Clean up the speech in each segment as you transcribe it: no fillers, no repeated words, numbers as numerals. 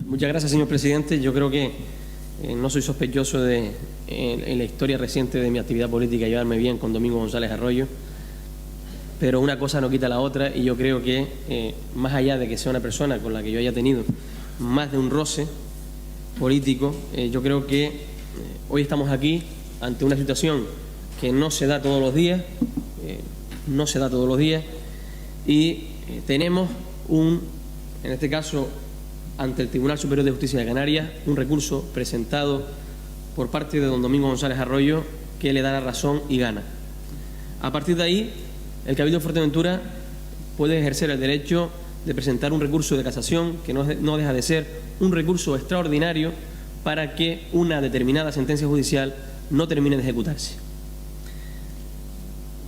Muchas gracias, señor presidente. Yo creo que no soy sospechoso de, en la historia reciente de mi actividad política, llevarme bien con Domingo González Arroyo, pero una cosa no quita la otra, y yo creo que, más allá de que sea una persona con la que yo haya tenido más de un roce político, yo creo que hoy estamos aquí ante una situación que no se da todos los días, y tenemos en este caso, ante el Tribunal Superior de Justicia de Canarias, un recurso presentado por parte de don Domingo González Arroyo que le da la razón y gana. A partir de ahí, el Cabildo de Fuerteventura puede ejercer el derecho de presentar un recurso de casación que no deja de ser un recurso extraordinario para que una determinada sentencia judicial no termine de ejecutarse.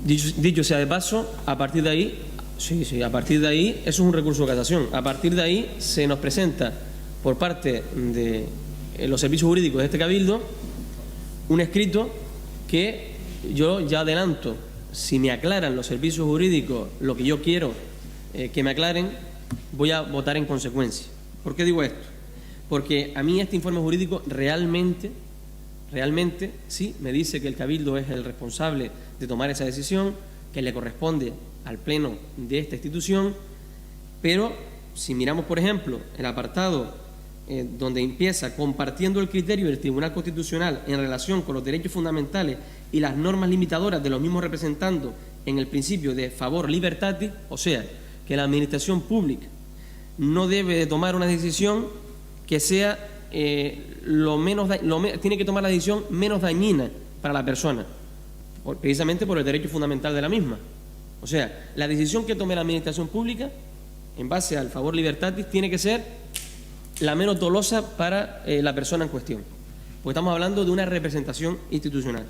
Dicho sea de paso, a partir de ahí, a partir de ahí, eso es un recurso de casación. A partir de ahí se nos presenta por parte de los servicios jurídicos de este Cabildo un escrito que yo ya adelanto, si me aclaran los servicios jurídicos lo que yo quiero que me aclaren, voy a votar en consecuencia. ¿Por qué digo esto? Porque a mí este informe jurídico realmente sí me dice que el Cabildo es el responsable de tomar esa decisión, que le corresponde al Pleno de esta institución, pero si miramos, por ejemplo, el apartado donde empieza compartiendo el criterio del Tribunal Constitucional en relación con los derechos fundamentales y las normas limitadoras de los mismos, representando en el principio de favor libertatis, o sea, que la administración pública no debe de tomar una decisión que sea tiene que tomar la decisión menos dañina para la persona, precisamente por el derecho fundamental de la misma. O sea, la decisión que tome la administración pública en base al favor libertatis tiene que ser la menos dolosa para la persona en cuestión, porque estamos hablando de una representación institucional.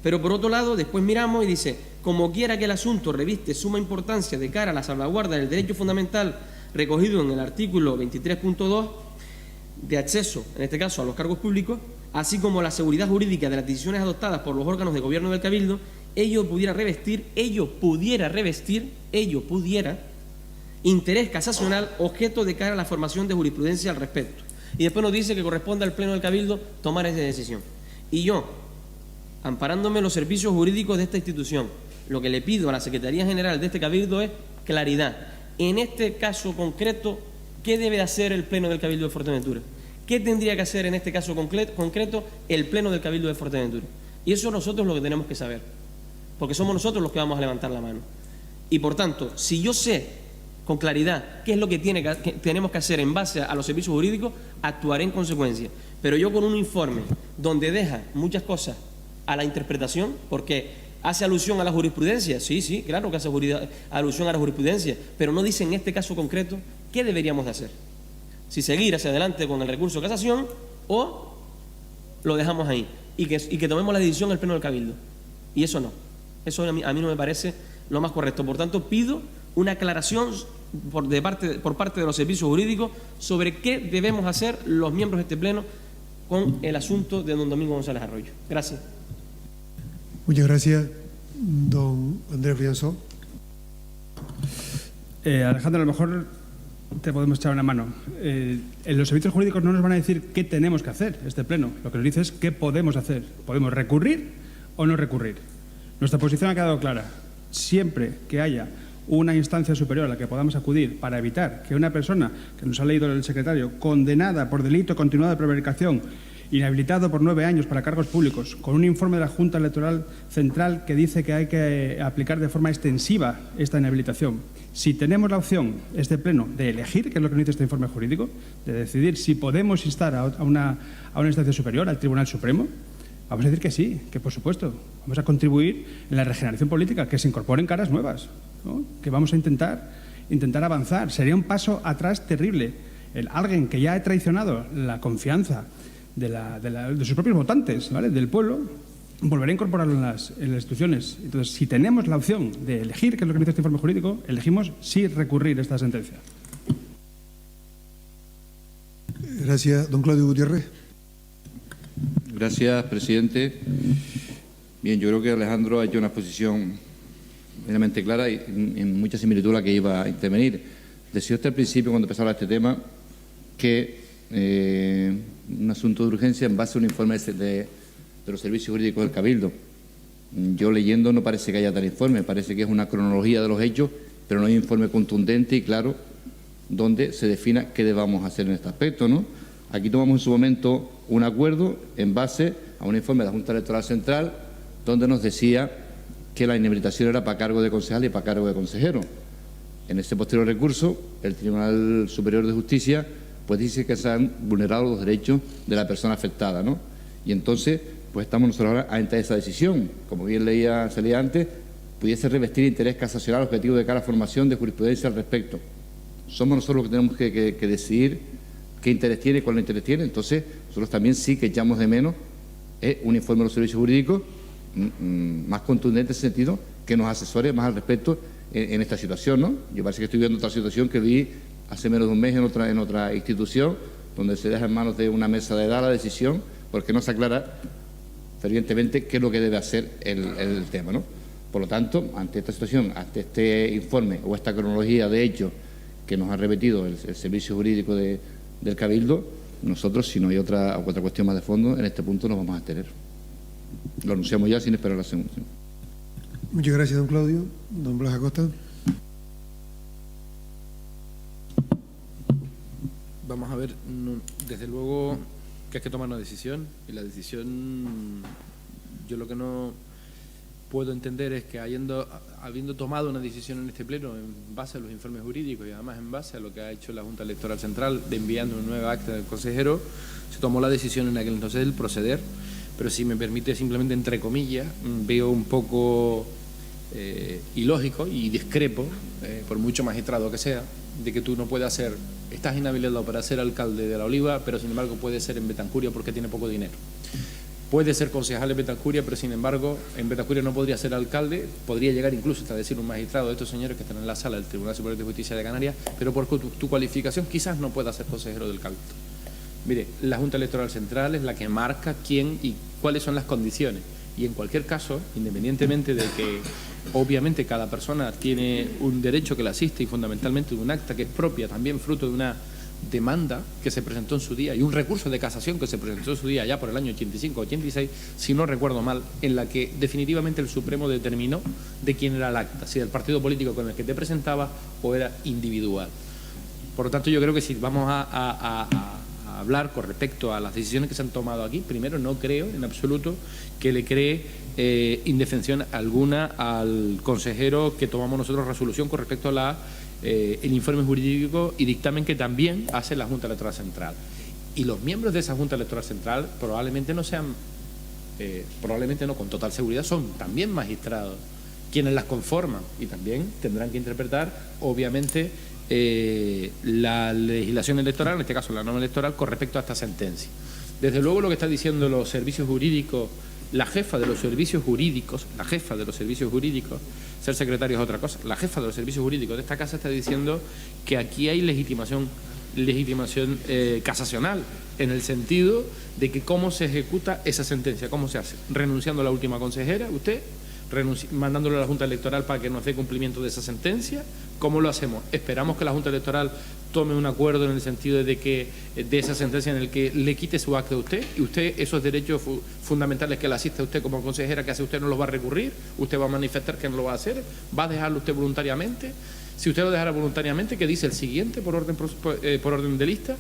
Pero por otro lado, después miramos y dice, como quiera que el asunto reviste suma importancia de cara a la salvaguarda del derecho fundamental recogido en el artículo 23.2 de acceso, en este caso a los cargos públicos, así como la seguridad jurídica de las decisiones adoptadas por los órganos de gobierno del Cabildo, ello pudiera revestir interés casacional objeto de cara a la formación de jurisprudencia al respecto. Y después nos dice que corresponde al Pleno del Cabildo tomar esa decisión. Y yo, amparándome en los servicios jurídicos de esta institución, lo que le pido a la Secretaría General de este Cabildo es claridad. En este caso concreto, ¿qué debe hacer el Pleno del Cabildo de Fuerteventura? ¿Qué tendría que hacer en este caso concreto el Pleno del Cabildo de Fuerteventura? Y eso nosotros lo que tenemos que saber, porque somos nosotros los que vamos a levantar la mano. Y por tanto, si yo sé con claridad qué es lo que tenemos que hacer en base a los servicios jurídicos, actuaré en consecuencia. Pero yo con un informe donde deja muchas cosas a la interpretación, porque hace alusión a la jurisprudencia, sí, claro que hace alusión a la jurisprudencia, pero no dice en este caso concreto qué deberíamos de hacer. Si seguir hacia adelante con el recurso de casación o lo dejamos ahí y que tomemos la decisión el Pleno del Cabildo. Y eso no. Eso a mí no me parece lo más correcto. Por tanto, pido una aclaración por parte de los servicios jurídicos sobre qué debemos hacer los miembros de este Pleno con el asunto de don Domingo González Arroyo. Gracias. Muchas gracias, don Andrés Rianzón. Alejandro, a lo mejor te podemos echar una mano. En los servicios jurídicos no nos van a decir qué tenemos que hacer este Pleno. Lo que nos dice es qué podemos hacer. ¿Podemos recurrir o no recurrir? Nuestra posición ha quedado clara. Siempre que haya una instancia superior a la que podamos acudir para evitar que una persona, que nos ha leído el secretario, condenada por delito continuado de prevaricación, inhabilitado por 9 años para cargos públicos, con un informe de la Junta Electoral Central que dice que hay que aplicar de forma extensiva esta inhabilitación. Si tenemos la opción, este Pleno, de elegir, que es lo que nos dice este informe jurídico, de decidir si podemos instar a una instancia superior, al Tribunal Supremo, vamos a decir que sí, que por supuesto. Vamos a contribuir en la regeneración política, que se incorporen caras nuevas, ¿no? Que vamos a intentar avanzar. Sería un paso atrás terrible. Alguien que ya ha traicionado la confianza de sus propios votantes, ¿vale?, del pueblo, volverá a incorporarlo en las instituciones. Entonces, si tenemos la opción de elegir, que es lo que dice este informe jurídico, elegimos sí recurrir esta sentencia. Gracias. Don Claudio Gutiérrez. Gracias, presidente. Bien, yo creo que Alejandro ha hecho una exposición plenamente clara y en mucha similitud a la que iba a intervenir. Decía usted al principio, cuando empezaba este tema, que un asunto de urgencia en base a un informe de los servicios jurídicos del Cabildo. Yo leyendo no parece que haya tal informe, parece que es una cronología de los hechos, pero no hay un informe contundente y claro donde se defina qué debamos hacer en este aspecto, ¿no? Aquí tomamos en su momento un acuerdo en base a un informe de la Junta Electoral Central donde nos decía que la inhabilitación era para cargo de concejal y para cargo de consejero. En este posterior recurso, el Tribunal Superior de Justicia pues dice que se han vulnerado los derechos de la persona afectada, ¿no? Y entonces, pues estamos nosotros ahora ante esa decisión. Como bien se leía antes, pudiese revestir interés casacional objetivo de cara a formación de jurisprudencia al respecto. Somos nosotros los que tenemos que decidir qué interés tiene y cuál no interés tiene. Entonces, nosotros también sí que echamos de menos un informe de los servicios jurídicos más contundente en ese sentido, que nos asesore más al respecto en esta situación, ¿no? Yo parece que estoy viendo otra situación que vi hace menos de un mes en otra institución, donde se deja en manos de una mesa de edad la decisión, porque no se aclara fervientemente qué es lo que debe hacer el tema, ¿no? Por lo tanto, ante esta situación, ante este informe o esta cronología de hechos que nos ha repetido el servicio jurídico del Cabildo, nosotros, si no hay otra cuestión más de fondo, en este punto nos vamos a abstener. Lo anunciamos ya sin esperar la segunda. Muchas gracias, don Claudio. Don Blas Acosta. Vamos a ver, desde luego que hay que tomar una decisión, y la decisión, yo lo que no puedo entender es que habiendo tomado una decisión en este pleno en base a los informes jurídicos y además en base a lo que ha hecho la Junta Electoral Central de enviando una nueva acta del consejero, se tomó la decisión en aquel entonces del proceder, pero si me permite simplemente entre comillas, veo un poco ilógico y discrepo, por mucho magistrado que sea, de que tú no puedas ser, estás inhabilitado para ser alcalde de La Oliva, pero sin embargo puedes ser en Betancuria porque tiene poco dinero. Puede ser concejal en Betancuria, pero sin embargo en Betancuria no podría ser alcalde, podría llegar incluso hasta decir un magistrado de estos señores que están en la sala del Tribunal Superior de Justicia de Canarias, pero por tu cualificación quizás no puedas ser consejero del Cabildo. Mire, la Junta Electoral Central es la que marca quién y cuáles son las condiciones. Y en cualquier caso, independientemente de que obviamente cada persona tiene un derecho que le asiste y fundamentalmente un acta que es propia, también fruto de una demanda que se presentó en su día y un recurso de casación que se presentó en su día ya por el año 85-86, si no recuerdo mal, en la que definitivamente el Supremo determinó de quién era el acta, si del partido político con el que te presentaba o era individual. Por lo tanto, yo creo que si vamos a hablar con respecto a las decisiones que se han tomado aquí, primero no creo en absoluto que le cree indefensión alguna al consejero que tomamos nosotros resolución con respecto a el informe jurídico y dictamen que también hace la Junta Electoral Central. Y los miembros de esa Junta Electoral Central probablemente no sean, probablemente no, con total seguridad, son también magistrados quienes las conforman y también tendrán que interpretar, obviamente, la legislación electoral, en este caso la norma electoral, con respecto a esta sentencia. Desde luego lo que está diciendo los servicios jurídicos, la jefa de los servicios jurídicos, ser secretario es otra cosa, la jefa de los servicios jurídicos de esta casa está diciendo que aquí hay legitimación casacional, en el sentido de que cómo se ejecuta esa sentencia, cómo se hace, renunciando a la última consejera, usted, mandándolo a la Junta Electoral para que nos dé cumplimiento de esa sentencia. ¿Cómo lo hacemos? Esperamos que la Junta Electoral tome un acuerdo en el sentido de que de esa sentencia en el que le quite su acta a usted y usted esos derechos fundamentales que le asiste a usted como consejera, que hace usted, no los va a recurrir, usted va a manifestar que no lo va a hacer, va a dejarlo usted voluntariamente. Si usted lo dejara voluntariamente, ¿qué dice el siguiente por orden de lista?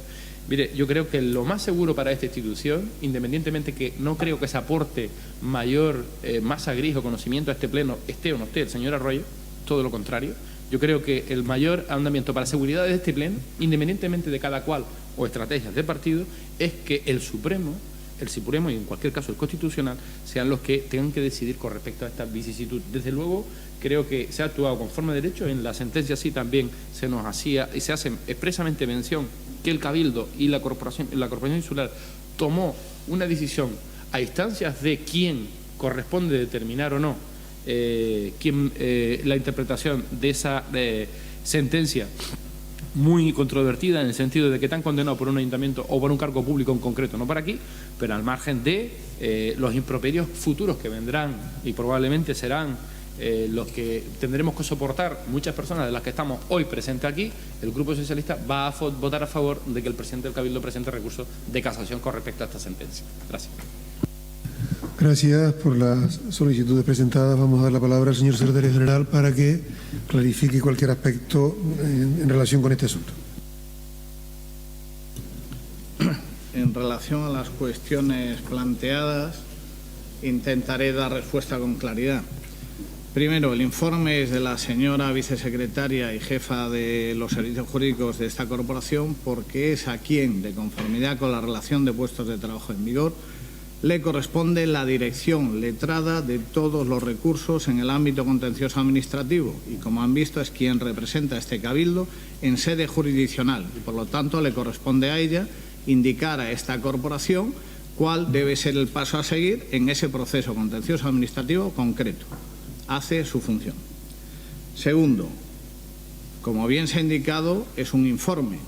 Mire, yo creo que lo más seguro para esta institución, independientemente que no creo que se aporte mayor masa gris o conocimiento a este pleno, esté o no esté el señor Arroyo, todo lo contrario. Yo creo que el mayor andamiento para seguridad de este pleno, independientemente de cada cual o estrategias de partido, es que el Supremo y en cualquier caso el Constitucional sean los que tengan que decidir con respecto a esta vicisitud. Desde luego, creo que se ha actuado conforme a derecho. En la sentencia sí también se nos hacía y se hace expresamente mención que el Cabildo y la Corporación Insular tomó una decisión a instancias de quién corresponde determinar o no la interpretación de esa sentencia muy controvertida, en el sentido de que están condenados por un ayuntamiento o por un cargo público en concreto, no por aquí, pero al margen de los improperios futuros que vendrán y probablemente serán los que tendremos que soportar muchas personas de las que estamos hoy presentes aquí, el Grupo Socialista va a votar a favor de que el presidente del Cabildo presente recurso de casación con respecto a esta sentencia. Gracias. Gracias por las solicitudes presentadas. Vamos a dar la palabra al señor secretario general para que clarifique cualquier aspecto en relación con este asunto. En relación a las cuestiones planteadas, intentaré dar respuesta con claridad. Primero, el informe es de la señora vicesecretaria y jefa de los servicios jurídicos de esta corporación, porque es a quien, de conformidad con la relación de puestos de trabajo en vigor, le corresponde la dirección letrada de todos los recursos en el ámbito contencioso administrativo y, como han visto, es quien representa a este cabildo en sede jurisdiccional y, por lo tanto, le corresponde a ella indicar a esta corporación cuál debe ser el paso a seguir en ese proceso contencioso administrativo concreto. Hace su función. Segundo, como bien se ha indicado, es un informe.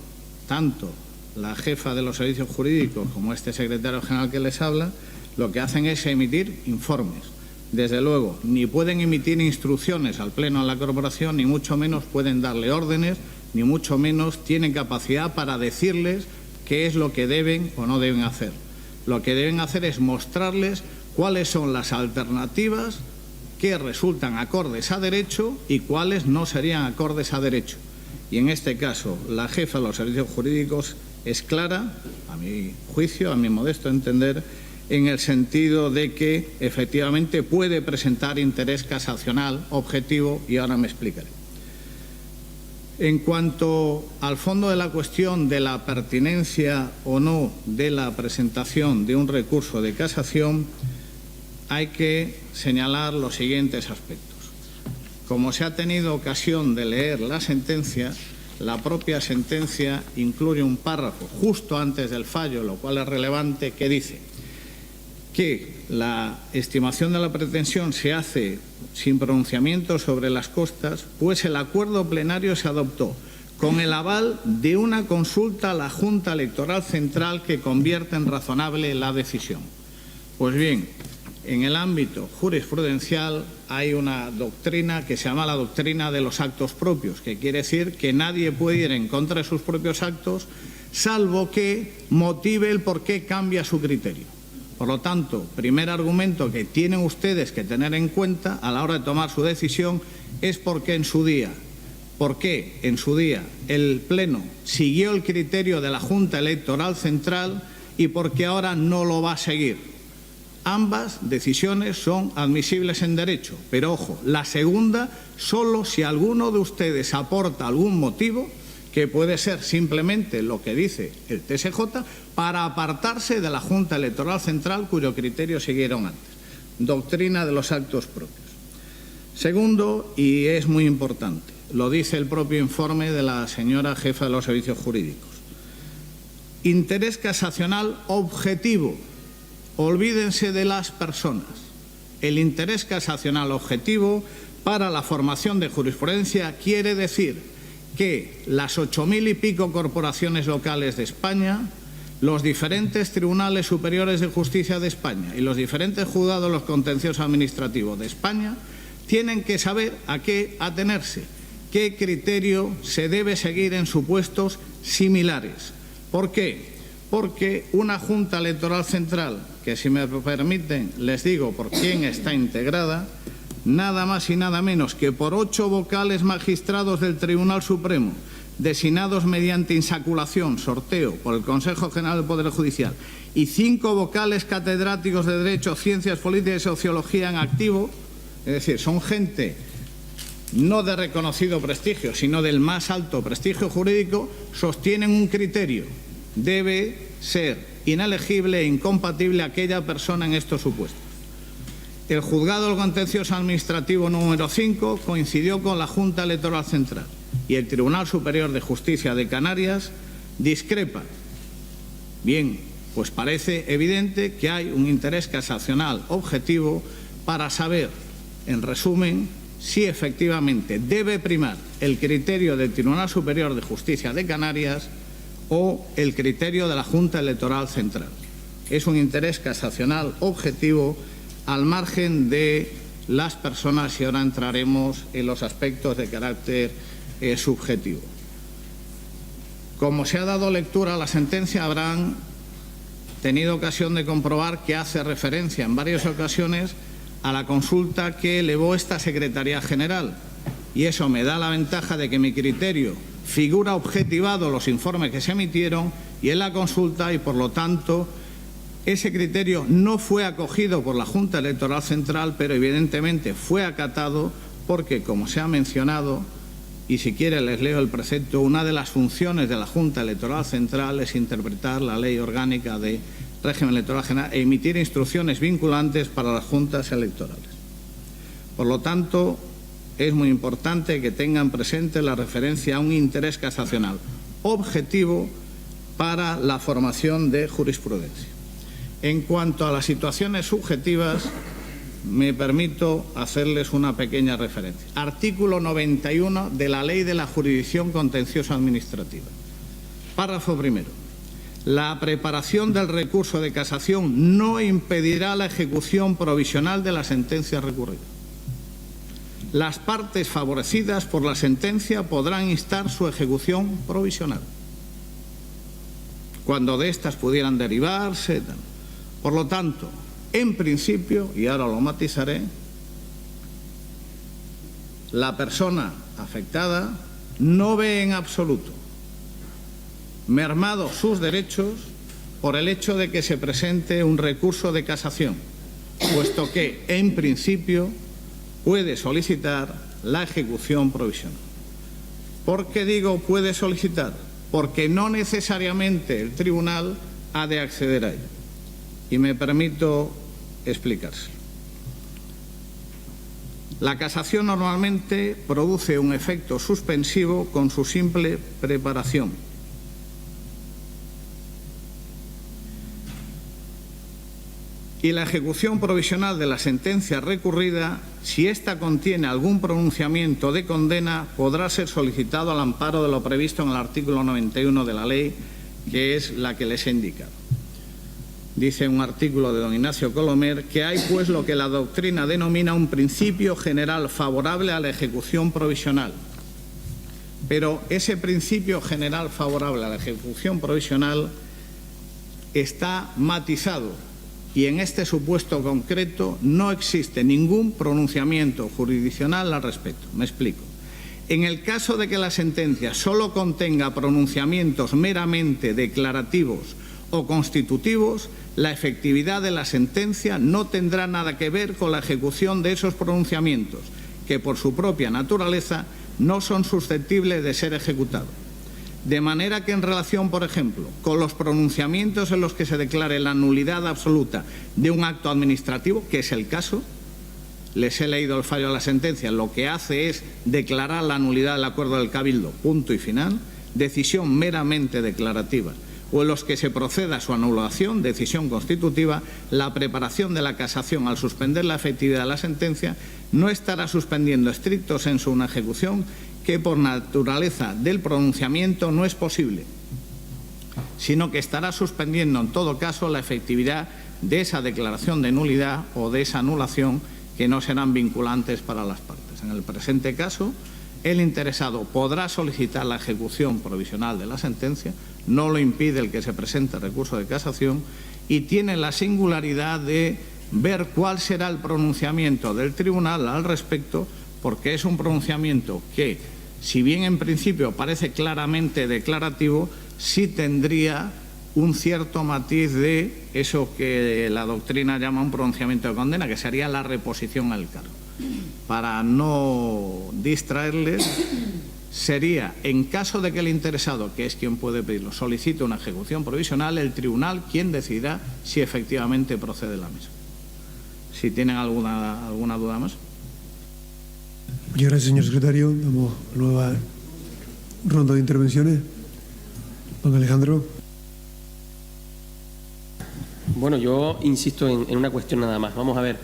Tanto la jefa de los servicios jurídicos como este secretario general que les habla, lo que hacen es emitir informes. Desde luego, ni pueden emitir instrucciones al Pleno de la Corporación, ni mucho menos pueden darle órdenes, ni mucho menos tienen capacidad para decirles qué es lo que deben o no deben hacer. Lo que deben hacer es mostrarles cuáles son las alternativas que resultan acordes a derecho y cuáles no serían acordes a derecho. Y en este caso, la jefa de los servicios jurídicos es clara, a mi juicio, a mi modesto entender, en el sentido de que efectivamente puede presentar interés casacional objetivo, y ahora me explicaré. En cuanto al fondo de la cuestión de la pertinencia o no de la presentación de un recurso de casación, hay que señalar los siguientes aspectos. Como se ha tenido ocasión de leer la sentencia, la propia sentencia incluye un párrafo justo antes del fallo, lo cual es relevante, que dice que la estimación de la pretensión se hace sin pronunciamiento sobre las costas, pues el acuerdo plenario se adoptó con el aval de una consulta a la Junta Electoral Central que convierte en razonable la decisión. Pues bien, en el ámbito jurisprudencial hay una doctrina que se llama la doctrina de los actos propios, que quiere decir que nadie puede ir en contra de sus propios actos, salvo que motive el por qué cambia su criterio. Por lo tanto, primer argumento que tienen ustedes que tener en cuenta a la hora de tomar su decisión es por qué en su día el Pleno siguió el criterio de la Junta Electoral Central y por qué ahora no lo va a seguir. Ambas decisiones son admisibles en derecho, pero ojo, la segunda solo si alguno de ustedes aporta algún motivo, que puede ser simplemente lo que dice el TSJ, para apartarse de la Junta Electoral Central cuyo criterio siguieron antes. Doctrina de los actos propios. Segundo, y es muy importante, lo dice el propio informe de la señora jefa de los servicios jurídicos. Interés casacional objetivo. Olvídense de las personas. El interés casacional objetivo para la formación de jurisprudencia quiere decir que las 8.000 y pico corporaciones locales de España, los diferentes tribunales superiores de justicia de España y los diferentes juzgados de los contenciosos administrativos de España tienen que saber a qué atenerse, qué criterio se debe seguir en supuestos similares. ¿Por qué? Porque una Junta Electoral Central, que si me permiten les digo por quién está integrada, nada más y nada menos que por 8 vocales magistrados del Tribunal Supremo, designados mediante insaculación, sorteo, por el Consejo General del Poder Judicial, y 5 vocales catedráticos de Derecho, Ciencias Políticas y Sociología en activo, es decir, son gente no de reconocido prestigio, sino del más alto prestigio jurídico, sostienen un criterio. Debe ser inelegible e incompatible aquella persona en estos supuestos. El Juzgado del Contencioso Administrativo número 5 coincidió con la Junta Electoral Central y el Tribunal Superior de Justicia de Canarias discrepa. Bien, pues parece evidente que hay un interés casacional objetivo para saber, en resumen, si efectivamente debe primar el criterio del Tribunal Superior de Justicia de Canarias o el criterio de la Junta Electoral Central. Es un interés casacional objetivo al margen de las personas y ahora entraremos en los aspectos de carácter subjetivo. Como se ha dado lectura a la sentencia, habrán tenido ocasión de comprobar que hace referencia en varias ocasiones a la consulta que elevó esta Secretaría General, y eso me da la ventaja de que mi criterio figura objetivado en los informes que se emitieron y en la consulta, y por lo tanto ese criterio no fue acogido por la Junta Electoral Central, pero evidentemente fue acatado porque, como se ha mencionado, y si quiere les leo el precepto, una de las funciones de la Junta Electoral Central es interpretar la Ley Orgánica de Régimen Electoral General e emitir instrucciones vinculantes para las juntas electorales. Por lo tanto, es muy importante que tengan presente la referencia a un interés casacional objetivo para la formación de jurisprudencia. En cuanto a las situaciones subjetivas, me permito hacerles una pequeña referencia. Artículo 91 de la Ley de la Jurisdicción Contenciosa Administrativa. Párrafo primero. La preparación del recurso de casación no impedirá la ejecución provisional de la sentencia recurrida. Las partes favorecidas por la sentencia podrán instar su ejecución provisional, cuando de estas pudieran derivarse. Por lo tanto, en principio, y ahora lo matizaré, la persona afectada no ve en absoluto mermados sus derechos por el hecho de que se presente un recurso de casación, puesto que, en principio, puede solicitar la ejecución provisional. ¿Por qué digo puede solicitar? Porque no necesariamente el tribunal ha de acceder a ello. Y me permito explicárselo. La casación normalmente produce un efecto suspensivo con su simple preparación. Y la ejecución provisional de la sentencia recurrida, si ésta contiene algún pronunciamiento de condena, podrá ser solicitado al amparo de lo previsto en el artículo 91 de la ley, que es la que les he indicado. Dice un artículo de don Ignacio Colomer que hay pues lo que la doctrina denomina un principio general favorable a la ejecución provisional. Pero ese principio general favorable a la ejecución provisional está matizado y en este supuesto concreto no existe ningún pronunciamiento jurisdiccional al respecto. Me explico. En el caso de que la sentencia solo contenga pronunciamientos meramente declarativos o constitutivos, la efectividad de la sentencia no tendrá nada que ver con la ejecución de esos pronunciamientos, que por su propia naturaleza no son susceptibles de ser ejecutados. De manera que en relación, por ejemplo, con los pronunciamientos en los que se declare la nulidad absoluta de un acto administrativo, que es el caso, les he leído el fallo de la sentencia, lo que hace es declarar la nulidad del acuerdo del Cabildo, punto y final, decisión meramente declarativa, o en los que se proceda a su anulación, decisión constitutiva, la preparación de la casación al suspender la efectividad de la sentencia no estará suspendiendo estricto sensu una ejecución que por naturaleza del pronunciamiento no es posible, sino que estará suspendiendo en todo caso la efectividad de esa declaración de nulidad o de esa anulación que no serán vinculantes para las partes. En el presente caso, el interesado podrá solicitar la ejecución provisional de la sentencia, no lo impide el que se presente recurso de casación y tiene la singularidad de ver cuál será el pronunciamiento del tribunal al respecto, porque es un pronunciamiento que, si bien en principio parece claramente declarativo, sí tendría un cierto matiz de eso que la doctrina llama un pronunciamiento de condena, que sería la reposición al cargo. Para no distraerles, sería, en caso de que el interesado, que es quien puede pedirlo, solicite una ejecución provisional, el tribunal quien decidirá si efectivamente procede la misma. Si tienen alguna duda más. Muchas gracias, señor secretario. Damos nueva ronda de intervenciones. Don Alejandro. Bueno, yo insisto en una cuestión nada más. Vamos a ver,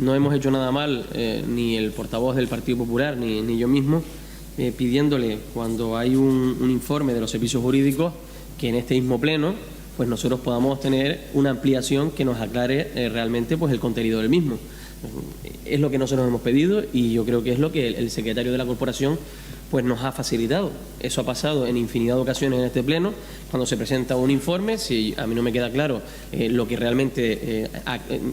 no hemos hecho nada mal, ni el portavoz del Partido Popular, ni yo mismo, pidiéndole cuando hay un informe de los servicios jurídicos que en este mismo pleno pues nosotros podamos tener una ampliación que nos aclare realmente pues el contenido del mismo. Es lo que nosotros hemos pedido y yo creo que es lo que el secretario de la corporación pues nos ha facilitado. Eso ha pasado en infinidad de ocasiones en este pleno, cuando se presenta un informe. Si a mí no me queda claro lo que realmente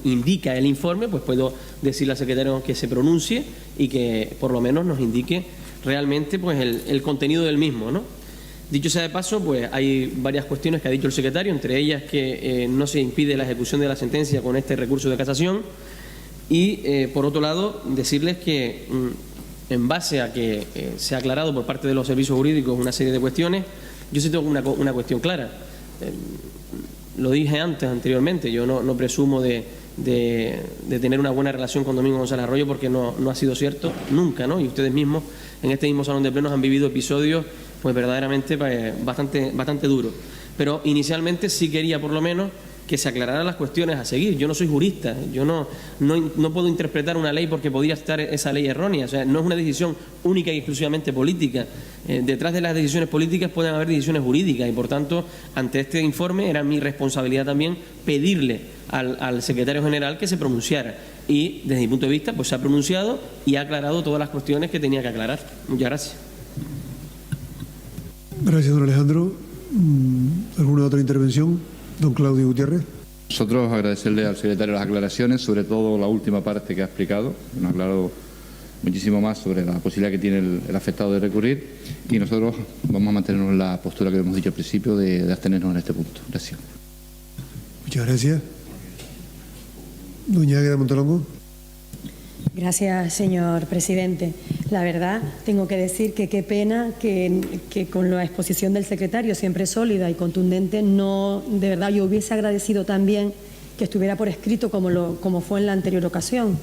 indica el informe, pues puedo decirle al secretario que se pronuncie y que por lo menos nos indique realmente pues el contenido del mismo, ¿no? Dicho sea de paso, pues hay varias cuestiones que ha dicho el secretario, entre ellas que no se impide la ejecución de la sentencia con este recurso de casación y, por otro lado, decirles que en base a que se ha aclarado por parte de los servicios jurídicos una serie de cuestiones, yo sí tengo una cuestión clara. Lo dije anteriormente, yo no presumo de tener una buena relación con Domingo González Arroyo porque no ha sido cierto nunca, ¿no? Y ustedes mismos en este mismo salón de plenos han vivido episodios pues verdaderamente bastante duros. Pero inicialmente sí quería por lo menos que se aclararan las cuestiones a seguir. Yo no soy jurista, yo no puedo interpretar una ley porque podía estar esa ley errónea. O sea, no es una decisión única y exclusivamente política. Detrás de las decisiones políticas pueden haber decisiones jurídicas y, por tanto, ante este informe era mi responsabilidad también pedirle al secretario general que se pronunciara. Y, desde mi punto de vista, pues se ha pronunciado y ha aclarado todas las cuestiones que tenía que aclarar. Muchas gracias. Gracias, don Alejandro. ¿Alguna otra intervención? Don Claudio Gutiérrez. Nosotros agradecerle al secretario las aclaraciones, sobre todo la última parte que ha explicado, nos ha aclarado muchísimo más sobre la posibilidad que tiene el afectado de recurrir y nosotros vamos a mantenernos en la postura que hemos dicho al principio de abstenernos en este punto. Gracias. Muchas gracias. Doña Águeda Montalongo. Gracias, señor presidente. La verdad, tengo que decir que qué pena que con la exposición del secretario, siempre sólida y contundente, no, de verdad, yo hubiese agradecido también que estuviera por escrito como fue en la anterior ocasión.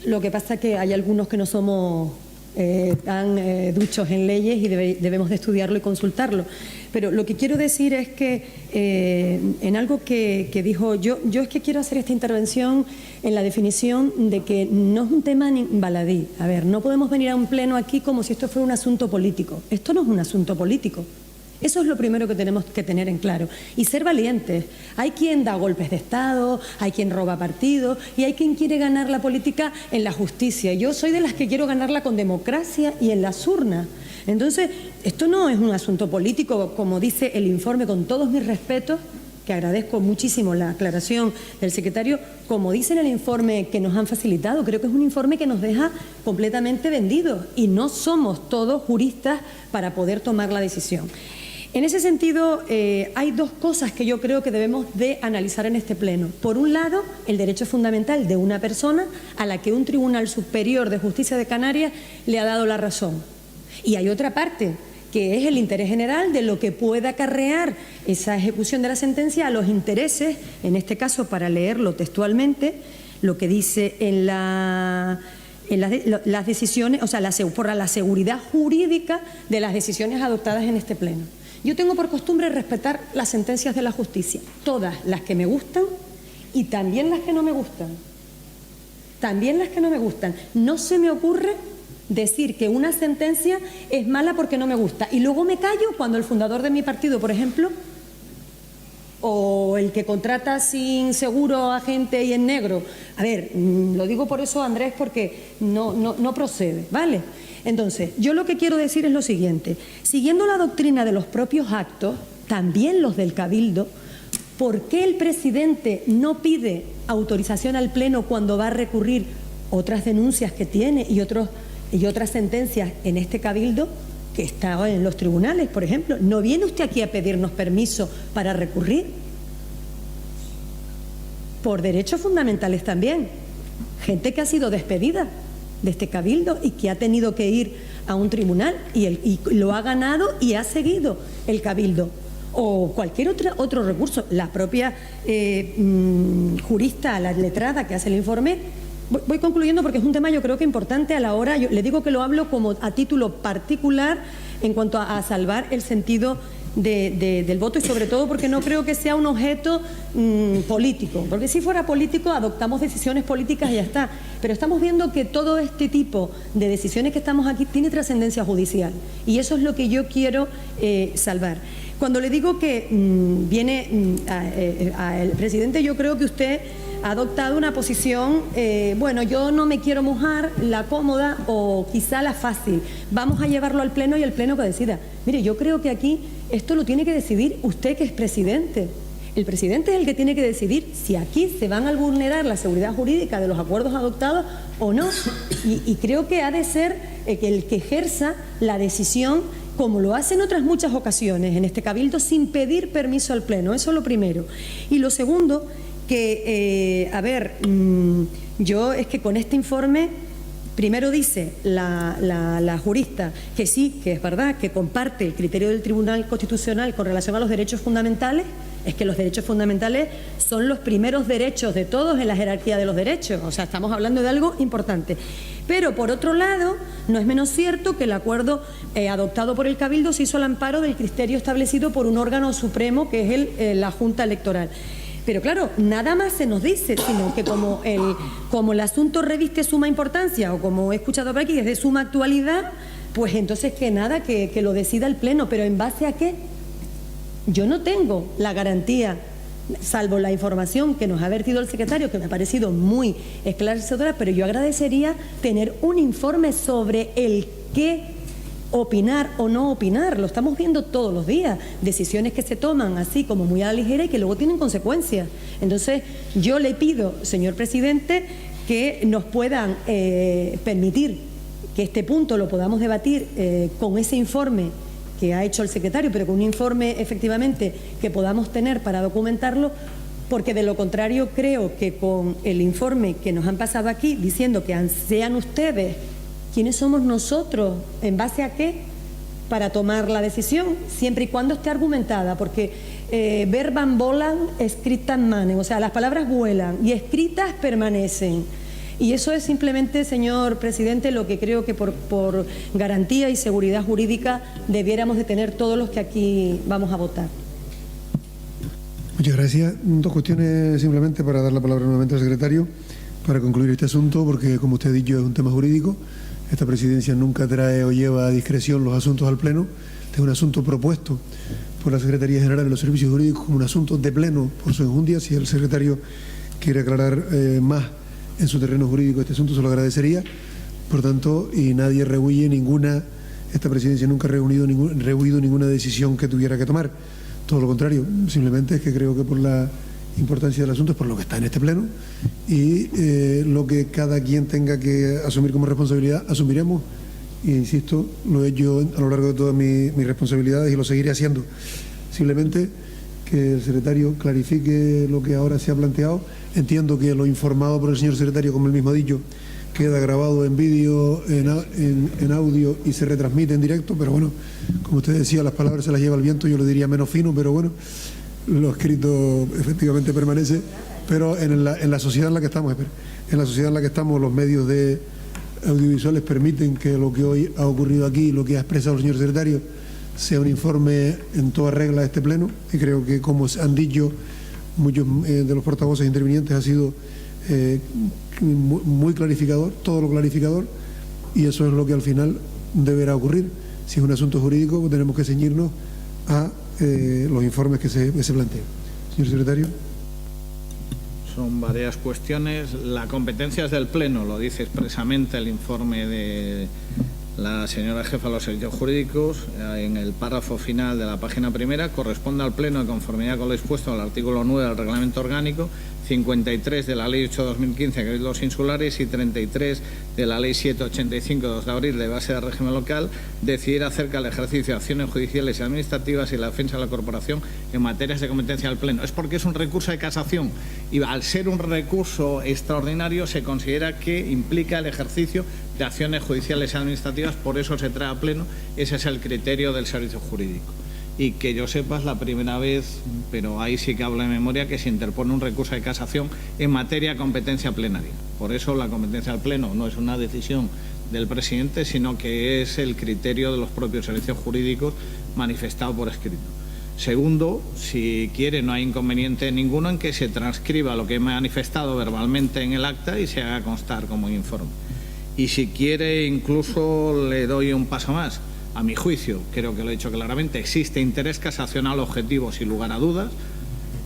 Lo que pasa es que hay algunos que no somos tan duchos en leyes y debemos de estudiarlo y consultarlo. Pero lo que quiero decir es que en algo que dijo, yo es que quiero hacer esta intervención en la definición de que no es un tema baladí. A ver, no podemos venir a un pleno aquí como si esto fuera un asunto político. Esto no es un asunto político. Eso es lo primero que tenemos que tener en claro. Y ser valientes. Hay quien da golpes de Estado, hay quien roba partidos y hay quien quiere ganar la política en la justicia. Yo soy de las que quiero ganarla con democracia y en las urnas. Entonces, esto no es un asunto político, como dice el informe, con todos mis respetos, que agradezco muchísimo la aclaración del secretario, como dice en el informe que nos han facilitado, creo que es un informe que nos deja completamente vendidos y no somos todos juristas para poder tomar la decisión. En ese sentido, hay dos cosas que yo creo que debemos de analizar en este pleno. Por un lado, el derecho fundamental de una persona a la que un Tribunal Superior de Justicia de Canarias le ha dado la razón. Y hay otra parte, que es el interés general de lo que pueda acarrear esa ejecución de la sentencia a los intereses, en este caso, para leerlo textualmente, lo que dice en las decisiones, o sea, por la seguridad jurídica de las decisiones adoptadas en este pleno. Yo tengo por costumbre respetar las sentencias de la justicia, todas las que me gustan y también las que no me gustan. También las que no me gustan. No se me ocurre decir que una sentencia es mala porque no me gusta y luego me callo cuando el fundador de mi partido, por ejemplo, o el que contrata sin seguro a gente y en negro. A ver, lo digo por eso, Andrés, porque no procede, ¿vale? Entonces, yo lo que quiero decir es lo siguiente. Siguiendo la doctrina de los propios actos, también los del Cabildo, ¿por qué el presidente no pide autorización al Pleno cuando va a recurrir otras denuncias que tiene y otras sentencias en este Cabildo que está en los tribunales, por ejemplo? ¿No viene usted aquí a pedirnos permiso para recurrir? Por derechos fundamentales también. Gente que ha sido despedida de este Cabildo y que ha tenido que ir a un tribunal y lo ha ganado y ha seguido el Cabildo. O cualquier otro recurso. La propia jurista, la letrada que hace el informe. Voy concluyendo porque es un tema yo creo que importante a la hora, yo le digo que lo hablo como a título particular en cuanto a salvar el sentido del voto y sobre todo porque no creo que sea un objeto político, porque si fuera político adoptamos decisiones políticas y ya está, pero estamos viendo que todo este tipo de decisiones que estamos aquí tiene trascendencia judicial y eso es lo que yo quiero salvar. Cuando le digo que el presidente, yo creo que usted ha adoptado una posición, bueno, yo no me quiero mojar, la cómoda o quizá la fácil. Vamos a llevarlo al Pleno y el Pleno que decida. Mire, yo creo que aquí esto lo tiene que decidir usted, que es presidente. El presidente es el que tiene que decidir si aquí se van a vulnerar la seguridad jurídica de los acuerdos adoptados o no. Y creo que ha de ser que el que ejerza la decisión, como lo hace en otras muchas ocasiones en este Cabildo, sin pedir permiso al Pleno. Eso es lo primero. Y lo segundo, que, yo es que con este informe, primero dice la jurista que sí, que es verdad, que comparte el criterio del Tribunal Constitucional con relación a los derechos fundamentales. Es que los derechos fundamentales son los primeros derechos de todos en la jerarquía de los derechos. O sea, estamos hablando de algo importante. Pero, por otro lado, no es menos cierto que el acuerdo adoptado por el Cabildo se hizo al amparo del criterio establecido por un órgano supremo, que es la Junta Electoral. Pero claro, nada más se nos dice, sino que como el asunto reviste suma importancia, o como he escuchado por aquí, que es de suma actualidad, pues entonces que nada, que lo decida el Pleno. ¿Pero en base a qué? Yo no tengo la garantía, salvo la información que nos ha vertido el secretario, que me ha parecido muy esclarecedora, pero yo agradecería tener un informe sobre el qué opinar o no opinar. Lo estamos viendo todos los días, decisiones que se toman así como muy a la ligera y que luego tienen consecuencias. Entonces, yo le pido, señor presidente, que nos puedan permitir que este punto lo podamos debatir con ese informe que ha hecho el secretario, pero con un informe efectivamente que podamos tener para documentarlo, porque de lo contrario creo que con el informe que nos han pasado aquí, diciendo que sean ustedes, ¿quiénes somos nosotros? ¿En base a qué? Para tomar la decisión, siempre y cuando esté argumentada, porque verbam volant, scriptam manem, o sea, las palabras vuelan y escritas permanecen. Y eso es simplemente, señor presidente, lo que creo que por garantía y seguridad jurídica debiéramos de tener todos los que aquí vamos a votar. Muchas gracias. Dos cuestiones simplemente para dar la palabra nuevamente al secretario para concluir este asunto, porque como usted ha dicho es un tema jurídico. Esta presidencia nunca trae o lleva a discreción los asuntos al Pleno. Este es un asunto propuesto por la Secretaría General de los Servicios Jurídicos como un asunto de Pleno por su enjundia. Si el secretario quiere aclarar más en su terreno jurídico este asunto, se lo agradecería. Por tanto, y nadie rehuye esta presidencia nunca ha rehuido ninguna decisión que tuviera que tomar. Todo lo contrario, simplemente es que creo que por la importancia del asunto es por lo que está en este Pleno y lo que cada quien tenga que asumir como responsabilidad, asumiremos. E insisto, lo he hecho a lo largo de todas mis responsabilidades y lo seguiré haciendo. Simplemente que el secretario clarifique lo que ahora se ha planteado. Entiendo que lo informado por el señor secretario, como él mismo ha dicho, queda grabado en vídeo, en audio y se retransmite en directo, pero bueno, como usted decía, las palabras se las lleva el viento, yo lo diría menos fino, pero bueno, lo escrito efectivamente permanece, pero en la sociedad en la que estamos, los medios audiovisuales permiten que lo que hoy ha ocurrido aquí, lo que ha expresado el señor secretario, sea un informe en toda regla de este Pleno, y creo que, como han dicho muchos de los portavoces intervinientes, ha sido muy clarificador, todo lo clarificador, y eso es lo que al final deberá ocurrir. Si es un asunto jurídico, pues tenemos que ceñirnos a los informes que se plantean. Señor secretario. Son varias cuestiones. La competencia es del Pleno, lo dice expresamente el informe de la señora jefa de los servicios jurídicos. En el párrafo final de la página primera, corresponde al Pleno, de conformidad con lo dispuesto en el artículo 9 del Reglamento Orgánico, 53 de la Ley 8/2015 de Cabildos Insulares y 33 de la Ley 7/85 de 2 de abril de base de régimen local, decidir acerca del ejercicio de acciones judiciales y administrativas y la defensa de la corporación en materias de competencia del Pleno. Es porque es un recurso de casación y, al ser un recurso extraordinario, se considera que implica el ejercicio de acciones judiciales y administrativas, por eso se trae a Pleno. Ese es el criterio del servicio jurídico. Y que yo sepa, es la primera vez, pero ahí sí que hablo de memoria, que se interpone un recurso de casación en materia de competencia plenaria. Por eso la competencia del Pleno no es una decisión del presidente, sino que es el criterio de los propios servicios jurídicos manifestado por escrito. Segundo, si quiere, no hay inconveniente ninguno en que se transcriba lo que he manifestado verbalmente en el acta y se haga constar como informe. Y si quiere, incluso le doy un paso más. A mi juicio, creo que lo he dicho claramente, existe interés casacional objetivo sin lugar a dudas,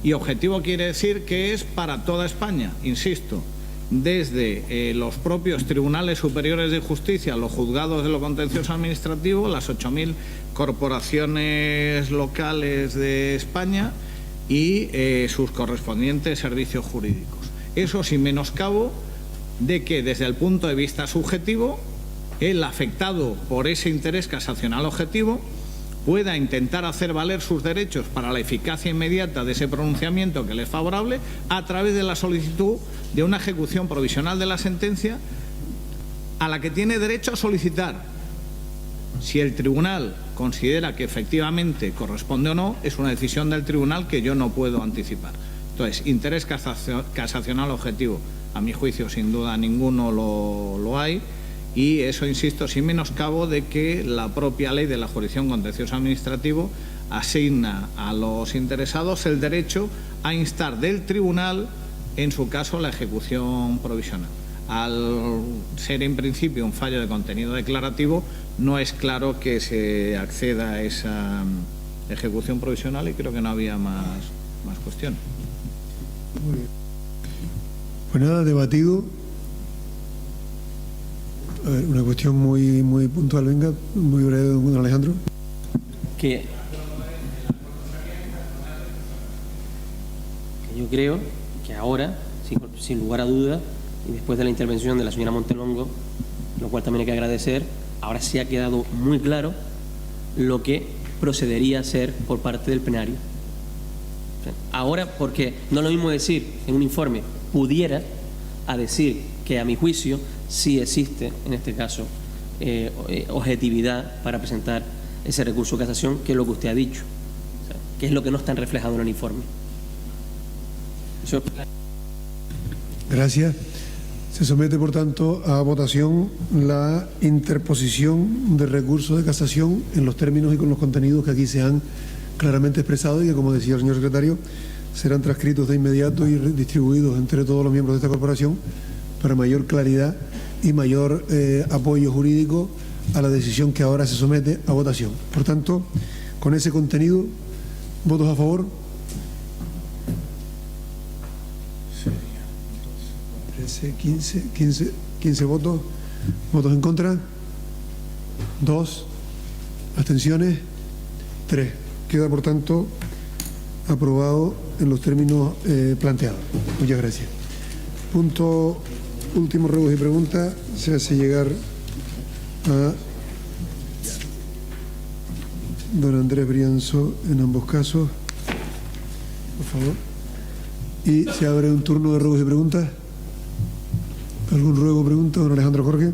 y objetivo quiere decir que es para toda España, insisto, desde los propios tribunales superiores de justicia, los juzgados de lo contencioso administrativo, las 8.000 corporaciones locales de España y sus correspondientes servicios jurídicos. Eso sin menoscabo de que desde el punto de vista subjetivo, el afectado por ese interés casacional objetivo pueda intentar hacer valer sus derechos para la eficacia inmediata de ese pronunciamiento que le es favorable a través de la solicitud de una ejecución provisional de la sentencia a la que tiene derecho a solicitar. Si el tribunal considera que efectivamente corresponde o no, es una decisión del tribunal que yo no puedo anticipar. Entonces, interés casacional objetivo, a mi juicio, sin duda ninguno lo hay. Y eso, insisto, sin menoscabo de que la propia ley de la jurisdicción contencioso administrativo asigna a los interesados el derecho a instar del tribunal, en su caso, la ejecución provisional. Al ser en principio un fallo de contenido declarativo, no es claro que se acceda a esa ejecución provisional y creo que no había más cuestiones. Muy bien. Pues nada, debatido. A ver, una cuestión muy puntual, venga, muy breve, don Alejandro. Que yo creo que ahora, sin lugar a duda, y después de la intervención de la señora Montelongo, lo cual también hay que agradecer, ahora sí ha quedado muy claro lo que procedería a hacer por parte del plenario. Ahora, porque no es lo mismo decir en un informe pudiera a decir que a mi juicio sí existe, en este caso, objetividad para presentar ese recurso de casación, que es lo que usted ha dicho, o sea, que es lo que no está reflejado en el informe. Eso... Gracias. Se somete, por tanto, a votación la interposición de recurso de casación en los términos y con los contenidos que aquí se han claramente expresado y que, como decía el señor secretario, serán transcritos de inmediato y distribuidos entre todos los miembros de esta corporación para mayor claridad y mayor apoyo jurídico a la decisión que ahora se somete a votación. Por tanto, con ese contenido, ¿votos a favor? 13, 15 votos. ¿Votos en contra? 2. ¿Abstenciones? 3. Queda, por tanto, aprobado en los términos planteados. Muchas gracias. Punto último, ruegos y preguntas. Se hace llegar a don Andrés Brianzo en ambos casos. Por favor. Y se abre un turno de ruegos y preguntas. ¿Algún ruego o pregunta, don Alejandro Jorge?